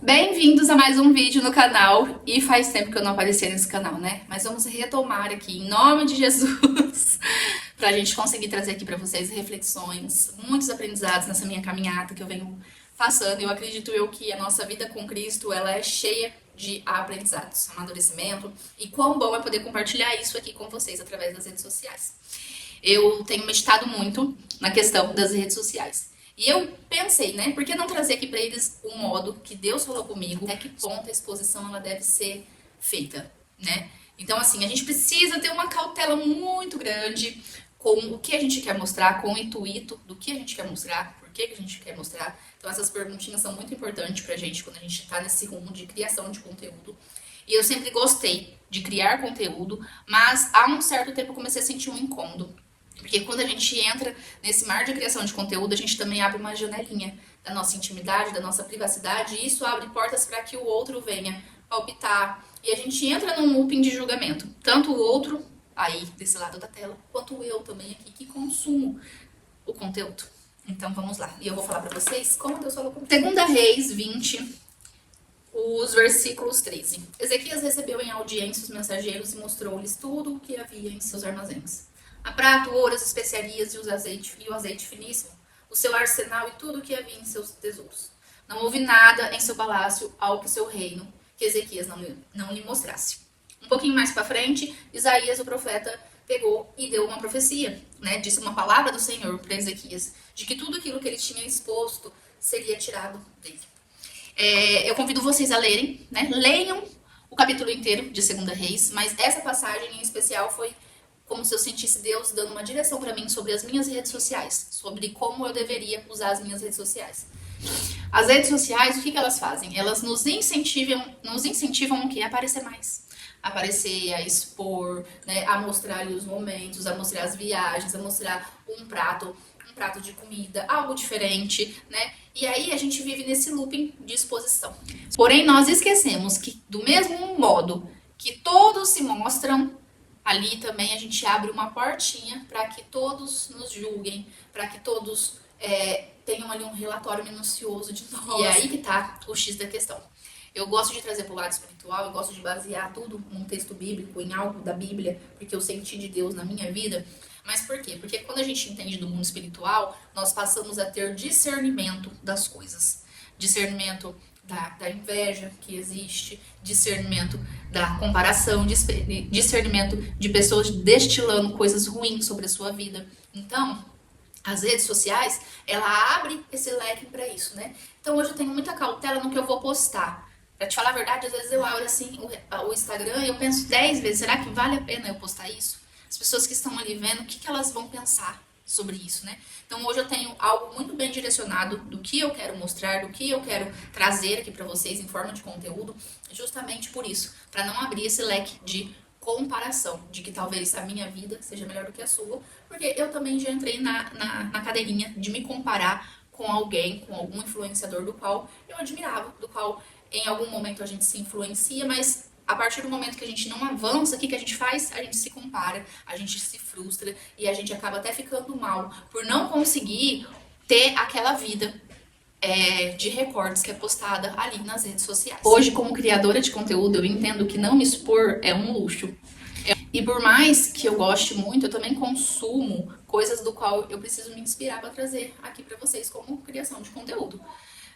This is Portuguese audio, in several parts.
Bem-vindos a mais um vídeo no canal. E faz tempo que eu não aparecia nesse canal, né? Mas vamos retomar aqui, em nome de Jesus, pra gente conseguir trazer aqui pra vocês reflexões, muitos aprendizados nessa minha caminhada que eu venho passando. Eu acredito que a nossa vida com Cristo, ela é cheia de aprendizados, amadurecimento. E quão bom é poder compartilhar isso aqui com vocês através das redes sociais. Eu tenho meditado muito na questão das redes sociais. E eu pensei, né, por que não trazer aqui para eles o modo que Deus falou comigo, até que ponto a exposição ela deve ser feita, né? Então, assim, a gente precisa ter uma cautela muito grande com o que a gente quer mostrar, com o intuito do que a gente quer mostrar, por que a gente quer mostrar. Então, essas perguntinhas são muito importantes pra gente quando a gente está nesse rumo de criação de conteúdo. E eu sempre gostei de criar conteúdo, mas há um certo tempo eu comecei a sentir um incômodo. Porque quando a gente entra nesse mar de criação de conteúdo, a gente também abre uma janelinha da nossa intimidade, da nossa privacidade, e isso abre portas para que o outro venha palpitar. E a gente entra num looping de julgamento. Tanto o outro, aí, desse lado da tela, quanto eu também aqui, que consumo o conteúdo. Então vamos lá. E eu vou falar para vocês como Deus falou comigo. 2 Reis 20, os versículos 13. Ezequias recebeu em audiência os mensageiros e mostrou-lhes tudo o que havia em seus armazéns. A prata, o ouro, as especiarias e o azeite finíssimo, o seu arsenal e tudo o que havia em seus tesouros. Não houve nada em seu palácio ao que seu reino, que Ezequias não lhe mostrasse. Um pouquinho mais para frente, Isaías, o profeta, pegou e deu uma profecia, né? Disse uma palavra do Senhor para Ezequias, de que tudo aquilo que ele tinha exposto seria tirado dele. Eu convido vocês a lerem, né? Leiam o capítulo inteiro de 2 Reis, mas essa passagem em especial foi como se eu sentisse Deus dando uma direção para mim sobre as minhas redes sociais, sobre como eu deveria usar as minhas redes sociais. As redes sociais, o que elas fazem? Elas nos incentivam o quê? A aparecer mais. A aparecer, a expor, né? A mostrar ali os momentos, a mostrar as viagens, a mostrar um prato de comida, algo diferente, né? E aí a gente vive nesse looping de exposição. Porém, nós esquecemos que do mesmo modo que todos se mostram, ali também a gente abre uma portinha para que todos nos julguem, para que todos tenham ali um relatório minucioso de nós. E aí que tá o X da questão. Eu gosto de trazer para o lado espiritual, eu gosto de basear tudo num texto bíblico, em algo da Bíblia, porque eu senti de Deus na minha vida. Mas por quê? Porque quando a gente entende do mundo espiritual, nós passamos a ter discernimento das coisas. Discernimento da inveja que existe, discernimento da comparação, discernimento de pessoas destilando coisas ruins sobre a sua vida. Então, as redes sociais, ela abre esse leque para isso, né? Então, hoje eu tenho muita cautela no que eu vou postar. Pra te falar a verdade, às vezes eu olho assim o Instagram e eu penso 10 vezes, será que vale a pena eu postar isso? As pessoas que estão ali vendo, o que elas vão pensar sobre isso, né? Então hoje eu tenho algo muito bem direcionado do que eu quero mostrar, do que eu quero trazer aqui para vocês em forma de conteúdo, justamente por isso, para não abrir esse leque de comparação, de que talvez a minha vida seja melhor do que a sua, porque eu também já entrei na cadeirinha de me comparar com alguém, com algum influenciador do qual eu admirava, do qual em algum momento a gente se influencia, mas a partir do momento que a gente não avança, o que a gente faz? A gente se compara, a gente se frustra e a gente acaba até ficando mal por não conseguir ter aquela vida de recordes que é postada ali nas redes sociais. Hoje, como criadora de conteúdo, eu entendo que não me expor é um luxo. E por mais que eu goste muito, eu também consumo coisas do qual eu preciso me inspirar para trazer aqui para vocês como criação de conteúdo.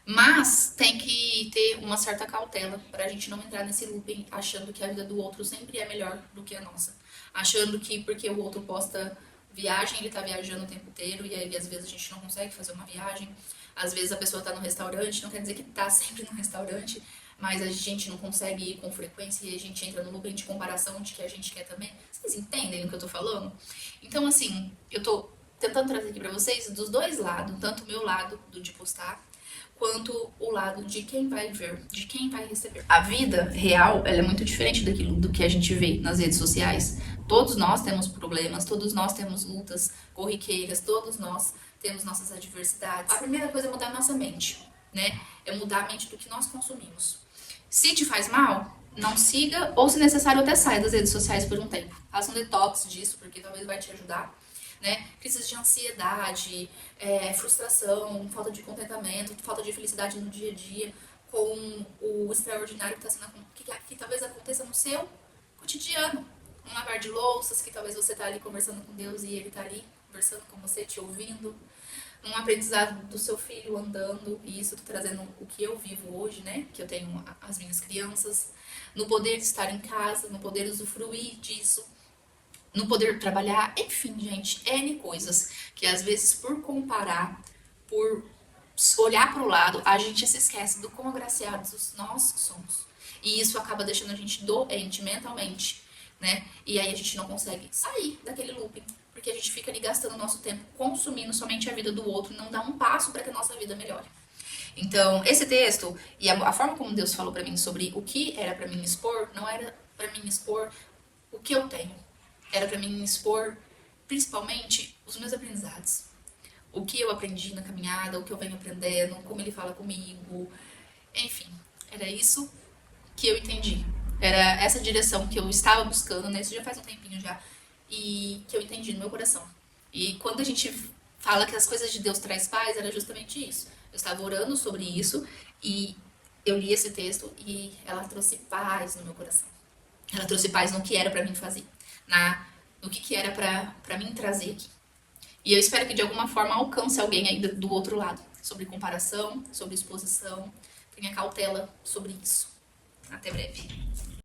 Mas tem que ter uma certa cautela para a gente não entrar nesse looping achando que a vida do outro sempre é melhor do que a nossa. Achando que porque o outro posta viagem, ele tá viajando o tempo inteiro e aí às vezes a gente não consegue fazer uma viagem. Às vezes a pessoa tá no restaurante, não quer dizer que tá sempre no restaurante, mas a gente não consegue ir com frequência e a gente entra no looping de comparação de que a gente quer também. Vocês entendem o que eu tô falando? Então assim, eu tô tentando trazer aqui pra vocês dos dois lados, tanto o meu lado do de postar, quanto o lado de quem vai ver, de quem vai receber. A vida real, ela é muito diferente daquilo do que a gente vê nas redes sociais. Todos nós temos problemas, todos nós temos lutas corriqueiras, todos nós temos nossas adversidades. A primeira coisa é mudar a nossa mente, né? É mudar a mente do que nós consumimos. Se te faz mal, não siga, ou se necessário até saia das redes sociais por um tempo. Faça um detox disso, porque talvez vai te ajudar. Né? Crises de ansiedade, frustração, falta de contentamento, falta de felicidade no dia a dia. com o extraordinário que talvez aconteça no seu cotidiano. Um lavar de louças, que talvez você tá ali conversando com Deus e ele tá ali conversando com você, te ouvindo. Um aprendizado do seu filho andando, e isso tô trazendo o que eu vivo hoje, né? Que eu tenho as minhas crianças. No poder de estar em casa, no poder usufruir disso, no poder trabalhar, enfim, gente, N coisas que às vezes por comparar, por olhar para o lado, a gente se esquece do quão agraciados nós somos. E isso acaba deixando a gente doente mentalmente, né? E aí a gente não consegue sair daquele looping, porque a gente fica ali gastando nosso tempo consumindo somente a vida do outro e não dá um passo para que a nossa vida melhore. Então, esse texto e a forma como Deus falou para mim sobre o que era para mim expor, não era para mim expor o que eu tenho. Era para mim expor principalmente os meus aprendizados. O que eu aprendi na caminhada, o que eu venho aprendendo, como ele fala comigo. Enfim, era isso que eu entendi. Era essa direção que eu estava buscando, né? Isso já faz um tempinho já. E que eu entendi no meu coração. E quando a gente fala que as coisas de Deus traz paz, era justamente isso. Eu estava orando sobre isso e eu li esse texto e ela trouxe paz no meu coração. Ela trouxe paz no que era pra mim fazer, no que era pra mim trazer aqui. E eu espero que de alguma forma alcance alguém aí do outro lado, sobre comparação, sobre exposição. Tenha cautela sobre isso. Até breve.